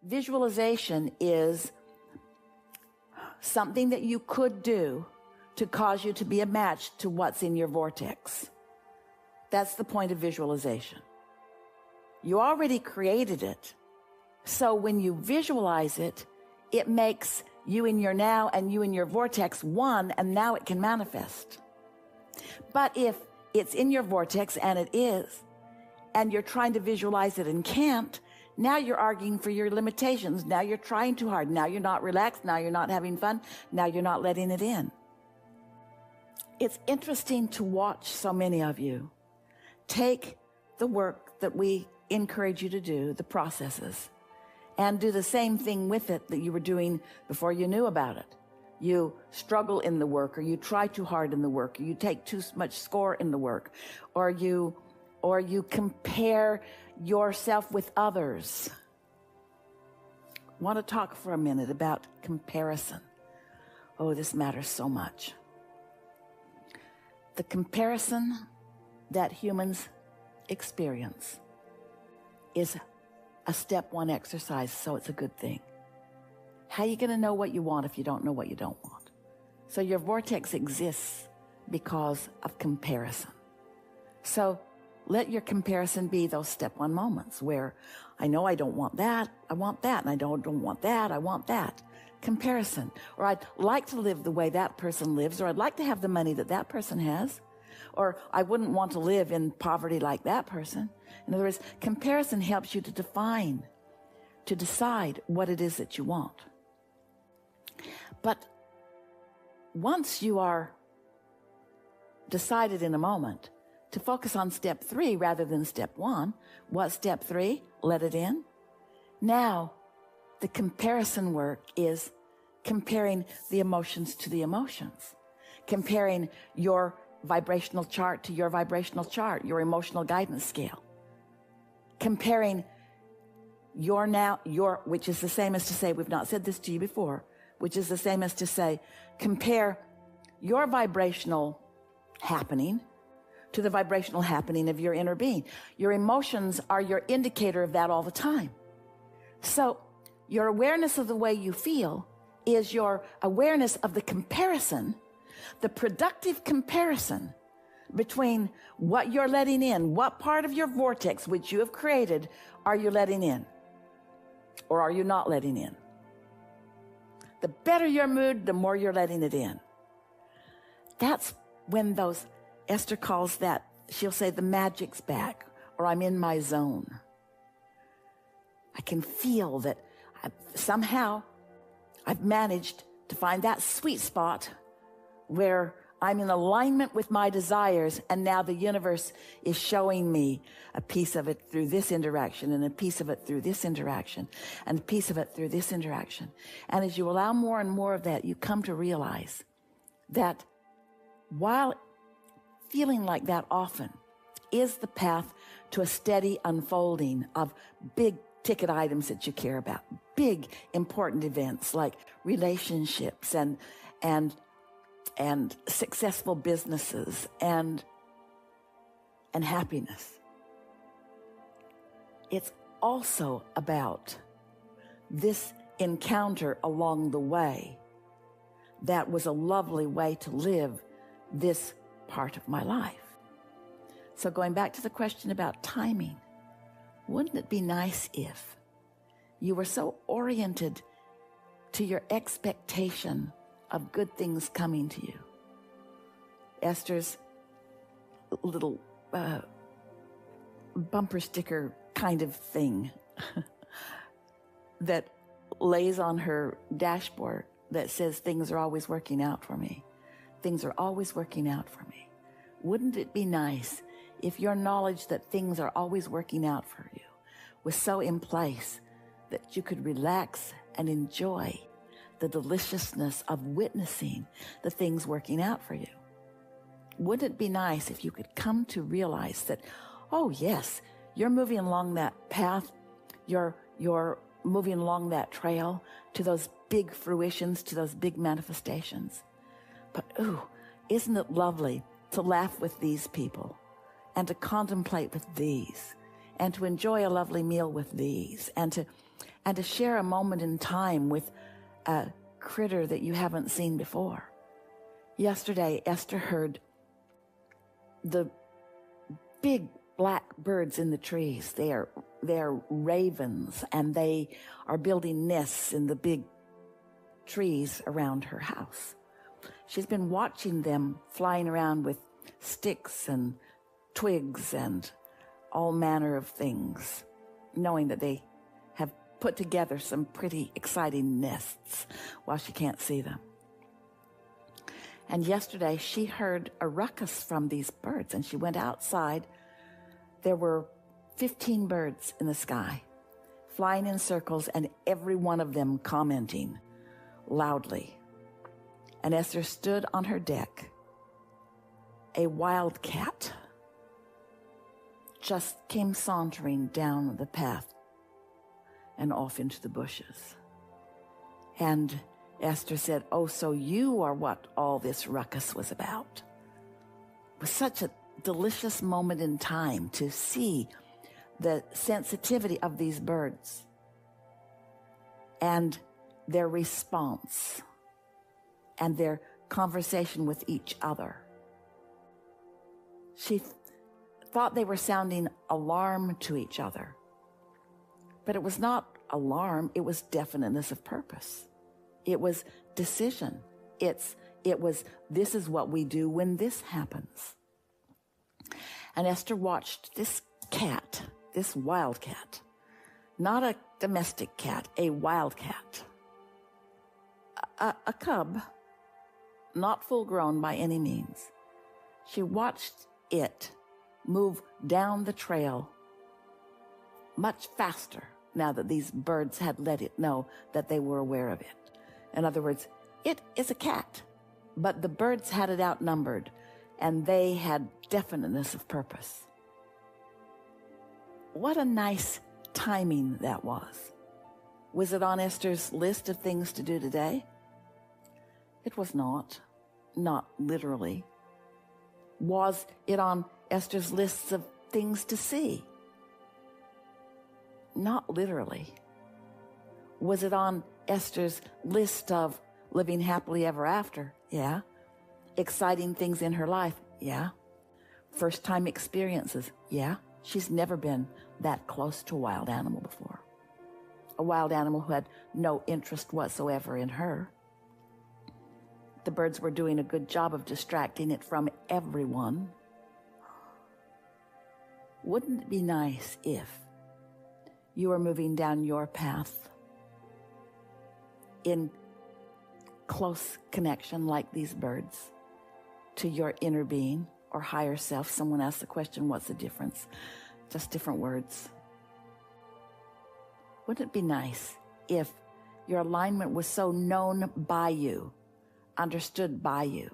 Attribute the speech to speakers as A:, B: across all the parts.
A: Visualization is something that you could do to cause you to be a match to what's in your vortex. That's the point of visualization. You already created it. So when you visualize it, it makes you in your now and you in your vortex one, and now it can manifest. But if it's in your vortex, and it is, and you're trying to visualize it and can't, now you're arguing for your limitations. Now you're trying too hard. Now you're not relaxed. Now you're not having fun. Now you're not letting it in. It's interesting to watch so many of you take the work that we encourage you to do, the processes, and do the same thing with it that you were doing before you knew about it. You struggle in the work, or you try too hard in the work, or you take too much score in the work, or you compare yourself with others. I want to talk for a minute about comparison. Oh, this matters so much. The comparison that humans experience is a step one exercise, so it's a good thing. How are you going to know what you want if you don't know what you don't want? So your vortex exists because of comparison. So let your comparison be those step one moments where I know I don't want that, I want that, and I don't want that, I want that. Comparison. Or I'd like to live the way that person lives, or I'd like to have the money that that person has, or I wouldn't want to live in poverty like that person. In other words, comparison helps you to define, to decide what it is that you want. But once you are decided in a moment to focus on step 3 rather than step 1, what's step 3? Let it in. Now, the comparison work is comparing the emotions to the emotions, comparing your vibrational chart to your vibrational chart, your emotional guidance scale, comparing which is the same as to say, we've not said this to you before, which is the same as to say, compare your vibrational happening to the vibrational happening of your inner being. Your emotions are your indicator of that all the time. So your awareness of the way you feel is your awareness of the comparison, the productive comparison between what you're letting in, what part of your vortex which you have created are you letting in, or are you not letting in? The better your mood, the more you're letting it in. That's when those, Esther calls that, she'll say the magic's back, or I'm in my zone. I can feel that somehow I've managed to find that sweet spot where I'm in alignment with my desires, and now the universe is showing me a piece of it through this interaction, and a piece of it through this interaction, and a piece of it through this interaction. And as you allow more and more of that, you come to realize that while feeling like that often is the path to a steady unfolding of big ticket items that you care about, big important events like relationships and successful businesses and happiness. It's also about this encounter along the way that was a lovely way to live this part of my life. So going back to the question about timing, wouldn't it be nice if you were so oriented to your expectation of good things coming to you? Esther's little bumper sticker kind of thing that lays on her dashboard that says things are always working out for me. Things are always working out for me. Wouldn't it be nice if your knowledge that things are always working out for you was so in place that you could relax and enjoy the deliciousness of witnessing the things working out for you? Wouldn't it be nice if you could come to realize that, oh yes, you're moving along that path, you're moving along that trail to those big fruitions, to those big manifestations. But ooh, isn't it lovely to laugh with these people and to contemplate with these and to enjoy a lovely meal with these and and to share a moment in time with a critter that you haven't seen before. Yesterday, Esther heard the big black birds in the trees. They are ravens, and they are building nests in the big trees around her house. She's been watching them flying around with sticks and twigs and all manner of things, knowing that they have put together some pretty exciting nests while she can't see them. And yesterday she heard a ruckus from these birds, and she went outside. There were 15 birds in the sky, flying in circles, and every one of them commenting loudly. And Esther stood on her deck. A wildcat just came sauntering down the path and off into the bushes. And Esther said, "Oh, so you are what all this ruckus was about." It was such a delicious moment in time to see the sensitivity of these birds and their response and their conversation with each other. She thought they were sounding alarm to each other, but it was not alarm, it was definiteness of purpose. It was decision. It was, this is what we do when this happens. And Esther watched this cat, this wildcat, not a domestic cat, a wildcat, a cub, not full grown by any means. She watched it move down the trail much faster now that these birds had let it know that they were aware of it. In other words, it is a cat, but the birds had it outnumbered, and they had definiteness of purpose. What a nice timing that was. Was it on Esther's list of things to do today? It was not literally. Was it on Esther's list of things to see? Not literally. Was it on Esther's list of living happily ever after? Yeah. Exciting things in her life? Yeah. First time experiences? Yeah. She's never been that close to a wild animal before. A wild animal who had no interest whatsoever in her. The birds were doing a good job of distracting it from everyone. Wouldn't it be nice if you were moving down your path in close connection like these birds to your inner being or higher self? Someone asked the question, what's the difference? Just different words. Wouldn't it be nice if your alignment was so known by you, understood by you,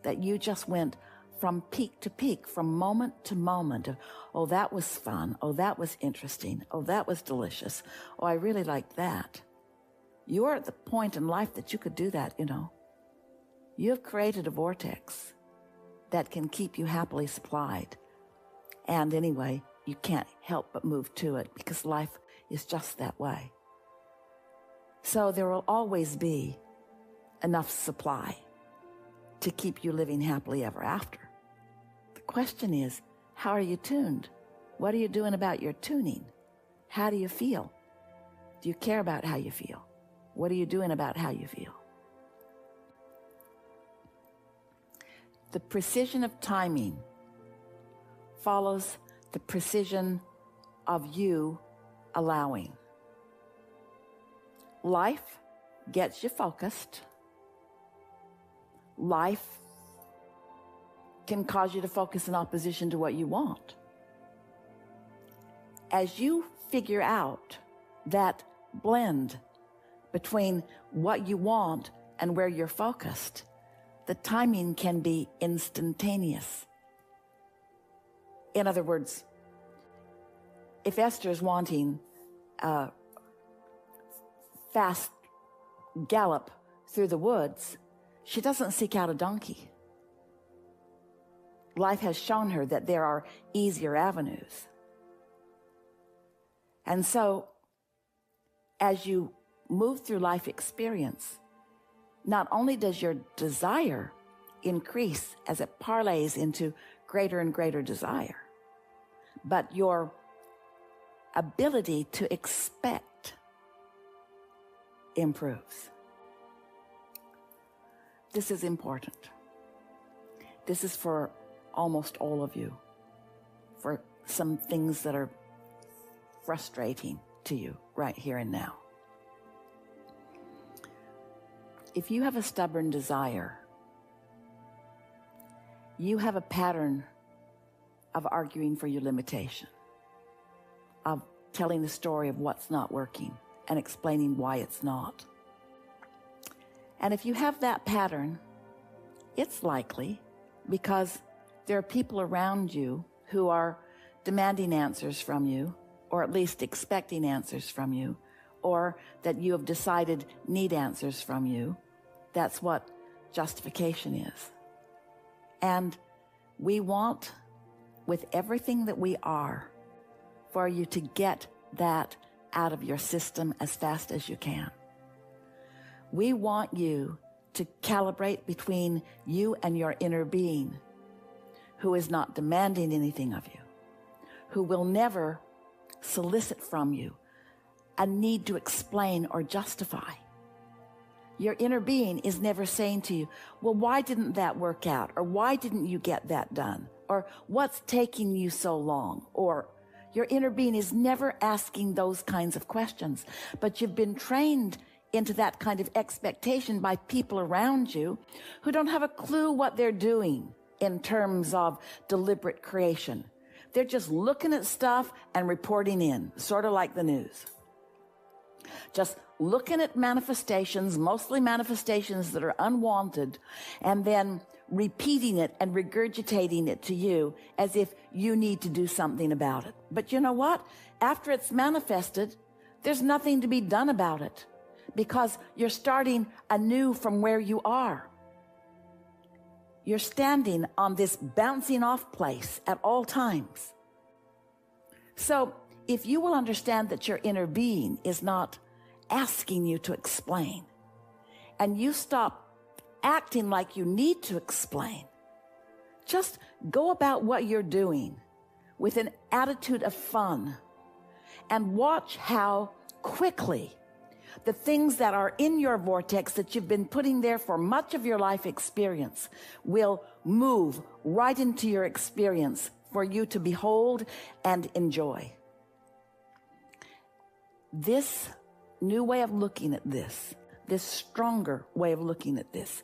A: that you just went from peak to peak, from moment to moment of, oh, that was fun. Oh, that was interesting. Oh, that was delicious. Oh, I really liked that. You're at the point in life that you could do that, you know. You have created a vortex that can keep you happily supplied. And anyway, you can't help but move to it because life is just that way. So there will always be enough supply to keep you living happily ever after. The question is, how are you tuned? What are you doing about your tuning? How do you feel? Do you care about how you feel? What are you doing about how you feel? The precision of timing follows the precision of you allowing. Life gets you focused. Life can cause you to focus in opposition to what you want. As you figure out that blend between what you want and where you're focused, the timing can be instantaneous. In other words, if Esther's wanting a fast gallop through the woods, she doesn't seek out a donkey. Life has shown her that there are easier avenues. And so, as you move through life experience, not only does your desire increase as it parlays into greater and greater desire, but your ability to expect improves. This is important. This is for almost all of you, for some things that are frustrating to you right here and now. If you have a stubborn desire, you have a pattern of arguing for your limitation, of telling the story of what's not working and explaining why it's not. And if you have that pattern, it's likely because there are people around you who are demanding answers from you, or at least expecting answers from you, or that you have decided need answers from you. That's what justification is. And we want, with everything that we are, for you to get that out of your system as fast as you can. We want you to calibrate between you and your inner being, who is not demanding anything of you, who will never solicit from you a need to explain or justify. Your inner being is never saying to you, well, why didn't that work out? Or why didn't you get that done? Or what's taking you so long? Or your inner being is never asking those kinds of questions. But you've been trained into that kind of expectation by people around you who don't have a clue what they're doing in terms of deliberate creation. They're just looking at stuff and reporting in, sort of like the news. Just looking at manifestations, mostly manifestations that are unwanted, and then repeating it and regurgitating it to you as if you need to do something about it. But you know what? After it's manifested, there's nothing to be done about it because you're starting anew from where you are. You're standing on this bouncing off place at all times. So if you will understand that your inner being is not asking you to explain, and you stop acting like you need to explain, just go about what you're doing with an attitude of fun and watch how quickly the things that are in your vortex that you've been putting there for much of your life experience will move right into your experience for you to behold and enjoy. This new way of looking at this stronger way of looking at this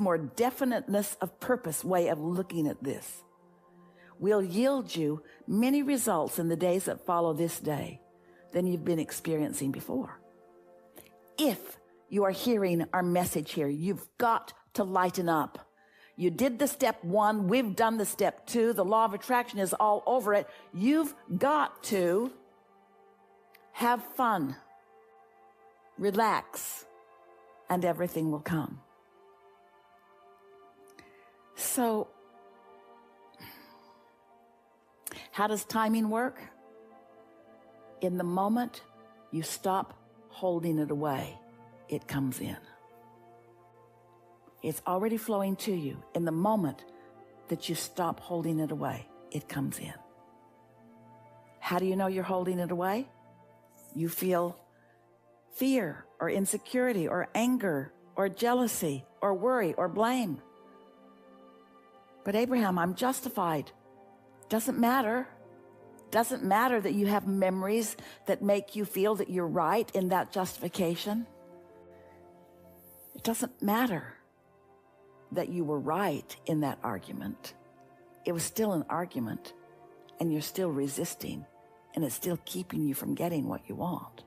A: more definiteness of purpose way of looking at this will yield you many results in the days that follow this day than you've been experiencing before. If you are hearing our message here, you've got to lighten up. You did the step 1, we've done the step 2, the law of attraction is all over it. You've got to have fun, relax, and everything will come. So, how does timing work? In the moment you stop holding it away, it comes in. It's already flowing to you. In the moment that you stop holding it away, it comes in. How do you know you're holding it away? You feel fear or insecurity or anger or jealousy or worry or blame. But Abraham, I'm justified. Doesn't matter. Doesn't matter that you have memories that make you feel that you're right in that justification. It doesn't matter that you were right in that argument. It was still an argument, and you're still resisting, and it's still keeping you from getting what you want.